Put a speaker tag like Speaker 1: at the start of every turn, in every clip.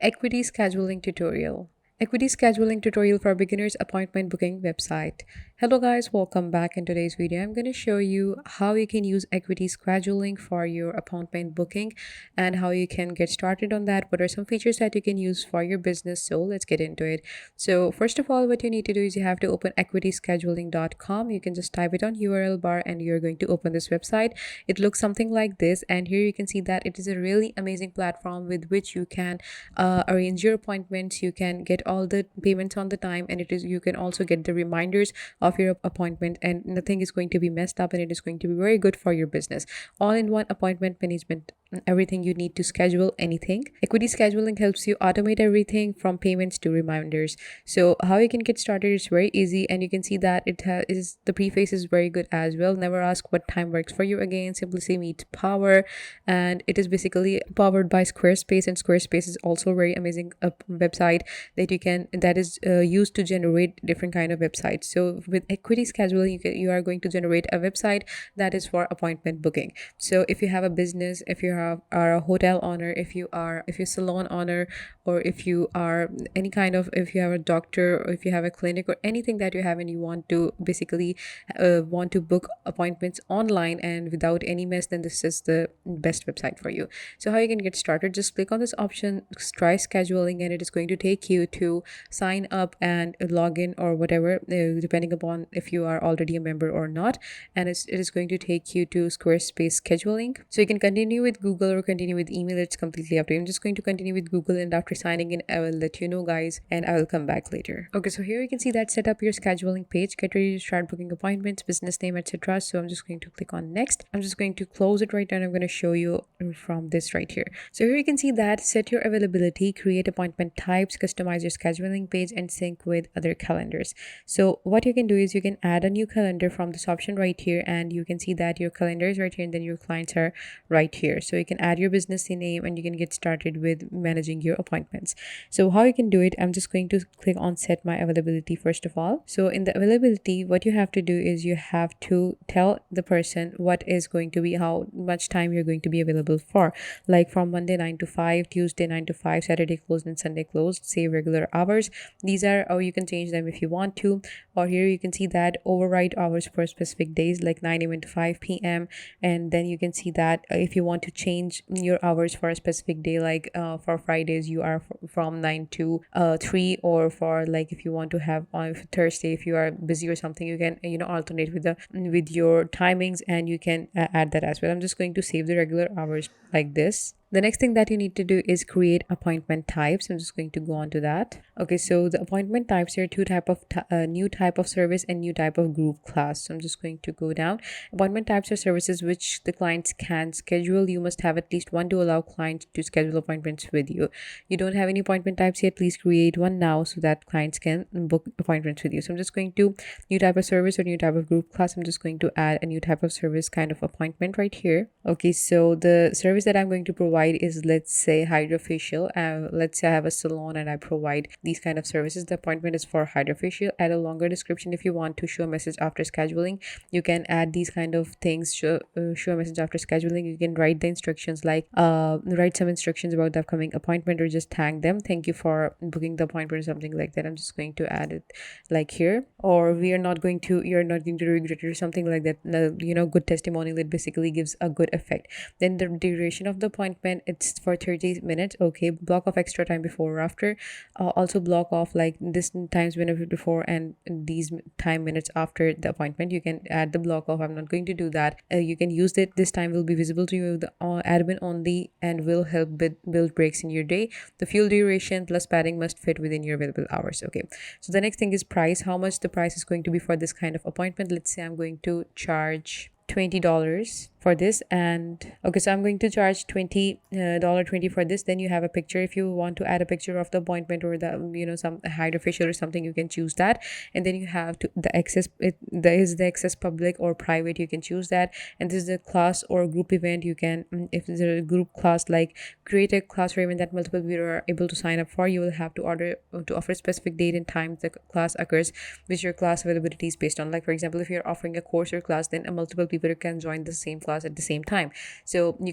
Speaker 1: Equity scheduling tutorial. Equity scheduling tutorial for beginners appointment booking website. Hello guys, welcome back. In today's video I'm going to show you how you can use equity scheduling for your appointment booking and how you can get started on that. What are some features that you can use for your business? So let's get into it. So first of all, what you need to do is you have to open equityscheduling.com. You can just type it on URL bar and you're going to open this website. It looks something like this, and here you can see that it is a really amazing platform with which you can arrange your appointments. You can get all the payments on the time, and you can also get the reminders of your appointment, and nothing is going to be messed up, and it is going to be very good for your business. All in one appointment management, everything you need to schedule anything. Equity scheduling helps you automate everything from payments to reminders. So how you can get started is very easy, and you can see that is the preface is very good as well. Never ask what time works for you again, simplicity meets power, and it is basically powered by Squarespace, and Squarespace is also a very amazing website that is used to generate different kind of websites. So with equity scheduling, you are going to generate a website that is for appointment booking. So if you have a business, if you are a hotel owner, if you're salon owner, or if you are if you have a doctor, or if you have a clinic or anything that you have, and you want to basically want to book appointments online and without any mess, then this is the best website for you. So how you can get started, just click on this option, try scheduling, and it is going to take you to sign up and log in or whatever, depending upon if you are already a member or not. And it is going to take you to Squarespace scheduling. So you can continue with Google or continue with email. It's completely up to you. I'm just going to continue with Google, and after signing in I will let you know guys, and I will come back later. Okay, so here you can see that set up your scheduling page, get ready to start booking appointments, business name, etc. So I'm just going to click on next. I'm just going to close it right now, and I'm going to show you from this right here. So here you can see that set your availability, create appointment types, customize your scheduling page, and sync with other calendars. So what you can do is you can add a new calendar from this option right here, and you can see that your calendar is right here, and then your clients are right here. So you can add your business name, and you can get started with managing your appointments. So how you can do it, I'm just going to click on set my availability first of all. So in the availability, what you have to do is you have to tell the person what is going to be, how much time you're going to be available for, like from Monday 9 to 5, Tuesday 9 to 5, Saturday closed, and Sunday closed. Say regular hours. These are, or you can change them if you want to. Or here you can see that override hours for specific days, like 9 a.m. to 5 p.m. And then you can see that if you want to change your hours for a specific day, like for Fridays you are from 9 to 3, or for like if you want to have on Thursday, if you are busy or something, you can alternate with your timings, and you can add that as well. I'm just going to save the regular hours like this. The next thing that you need to do is create appointment types. I'm just going to go on to that. Okay, so the appointment types are two type of new type of service and new type of group class. So I'm just going to go down. Appointment types are services which the clients can schedule. You must have at least one to allow clients to schedule appointments with you. You don't have any appointment types yet, please create one now so that clients can book appointments with you. So I'm just going to new type of service or new type of group class. I'm just going to add a new type of service kind of appointment right here. Okay, so the service that I'm going to provide is, let's say, hydrofacial. Let's say I have a salon and I provide these kind of services. The appointment is for hydrofacial. Add a longer description if you want to show a message after scheduling. You can add these kind of things. Show a message after scheduling. You can write the instructions, like write some instructions about the upcoming appointment, or just thank them, thank you for booking the appointment, or something like that. I'm just going to add it like here. Or you're not going to regret it, or something like that. Good testimonial, it basically gives a good effect. Then the duration of the appointment, it's for 30 minutes. Okay, block of extra time before or after. Also block off like this times benefit before and these time minutes after the appointment. You can add the block off. I'm not going to do that. You can use it. This time will be visible to you, the admin only, and will help build breaks in your day. The fuel duration plus padding must fit within your available hours. Okay, so the next thing is price. How much the price is going to be for this kind of appointment. Let's say I'm going to charge $20 for this. And okay, so I'm going to charge $20 for this. Then you have a picture. If you want to add a picture of the appointment, or the some hydrofacial or something, you can choose that. And then you have the access. There is the access public or private, you can choose that. And this is a class or group event. You can, if it's a group class, like create a class or event that multiple people are able to sign up for. You will have to order to offer a specific date and time the class occurs, which your class availability is based on. Like for example, if you're offering a course or class, then multiple people can join the same class class at the same time. So you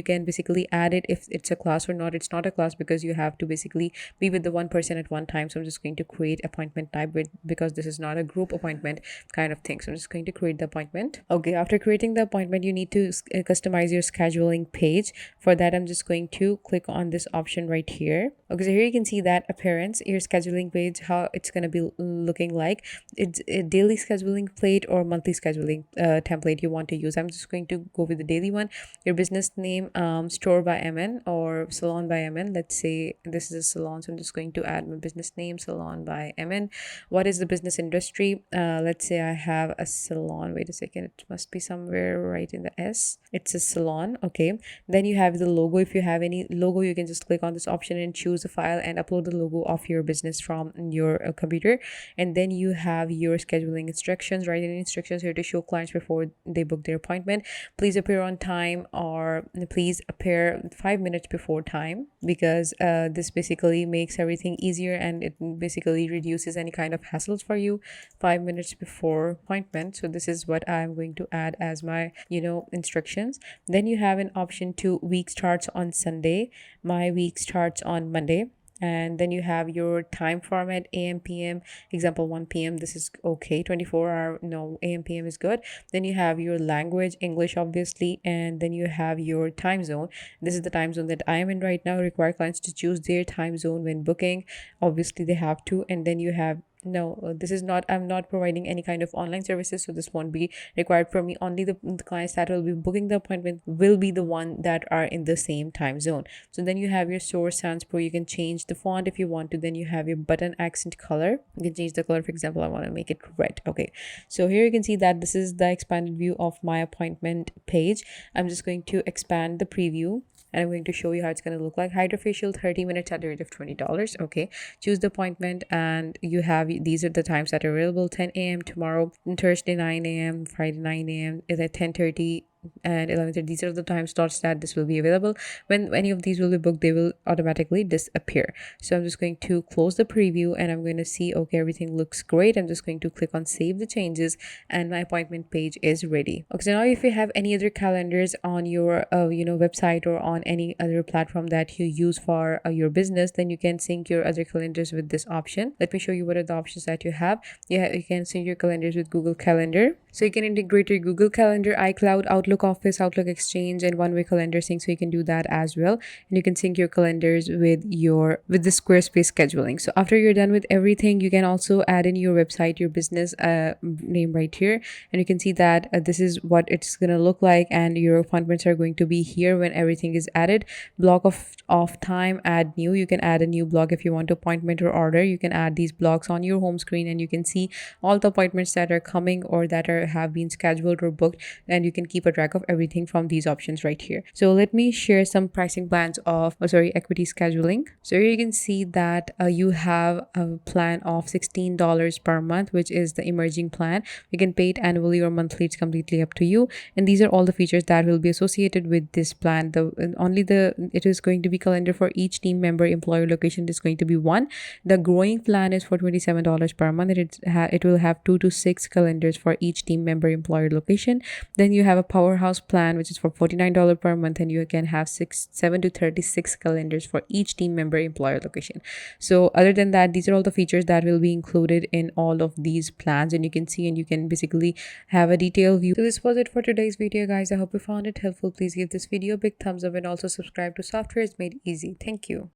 Speaker 1: can basically add it if it's a class or not. It's not a class because you have to basically be with the one person at one time. So I'm just going to create appointment type with, because this is not a group appointment kind of thing. So I'm just going to create the appointment. Okay, after creating the appointment, you need to customize your scheduling page. For that, I'm just going to click on this option right here. Okay, so here you can see that appearance, your scheduling page, how it's going to be looking like. It's a daily scheduling plate or monthly scheduling template you want to use. I'm just going to go with the daily one. Your business name, store by MN or salon by MN. Let's say this is a salon, so I'm just going to add my business name, salon by MN. What is the business industry? Let's say I have a salon. Wait a second, it must be somewhere right in the S. It's a salon. Okay, then you have the logo. If you have any logo, you can just click on this option and choose a file and upload the logo of your business from your computer. And then you have your scheduling instructions. Write any instructions here to show clients before they book their appointment. Please appear on time, or please appear 5 minutes before time, because this basically makes everything easier and it basically reduces any kind of hassles for you. 5 minutes before appointment. So this is what I'm going to add as my instructions. Then you have an option to week starts on Sunday. My week starts on Monday. And then you have your time format, AM, PM, example 1 p.m. This is okay. 24-hour, no, AM, PM is good. Then you have your language, English, obviously. And then you have your time zone. This is the time zone that I am in right now. Require clients to choose their time zone when booking. Obviously, they have to. And then you have this is not, I'm not providing any kind of online services, so this won't be required for me. Only the clients that will be booking the appointment will be the one that are in the same time zone. So then you have your source sans pro. You can change the font if you want to. Then you have your button accent color. You can change the color. For example, I want to make it red. Okay, so here you can see that this is the expanded view of my appointment page. I'm just going to expand the preview and I'm going to show you how it's going to look like. Hydrofacial, 30 minutes at the rate of $20. Okay, choose the appointment and you have, these are the times that are available: 10 a.m. tomorrow, Thursday 9 a.m., Friday 9 a.m., is at 10:30 and 11:30. These are the time slots that this will be available. When any of these will be booked, they will automatically disappear. So I'm just going to close the preview and I'm going to see, okay, everything looks great. I'm just going to click on save the changes and my appointment page is ready. Okay, so now if you have any other calendars on your website or on any other platform that you use for your business, then you can sync your other calendars with this option. Let me show you what are the options that you have. You can sync your calendars with Google Calendar. So you can integrate your Google Calendar, iCloud, Outlook Office, Outlook Exchange, and one-way calendar sync. So you can do that as well. And you can sync your calendars with the Squarespace scheduling. So after you're done with everything, you can also add in your website, your business name right here. And you can see that this is what it's going to look like. And your appointments are going to be here when everything is added. Block of time, add new. You can add a new block if you want to appointment or order. You can add these blocks on your home screen and you can see all the appointments that are coming or that have been scheduled or booked, and you can keep a track of everything from these options right here. So let me share some pricing plans of Acuity scheduling. So here you can see that you have a plan of $16 per month, which is the emerging plan. You can pay it annually or monthly, it's completely up to you. And these are all the features that will be associated with this plan. It is going to be calendar for each team member. Employer location is going to be one. The growing plan is for $27 per month, and it will have 2 to 6 calendars for each team member employer location. Then you have a powerhouse plan, which is for $49 per month, and you can have 7 to 36 calendars for each team member employer location. So other than that, these are all the features that will be included in all of these plans, and you can see and you can basically have a detailed view. So this was it for today's video, guys. I hope you found it helpful. Please give this video a big thumbs up and also subscribe to Software is Made Easy. Thank you.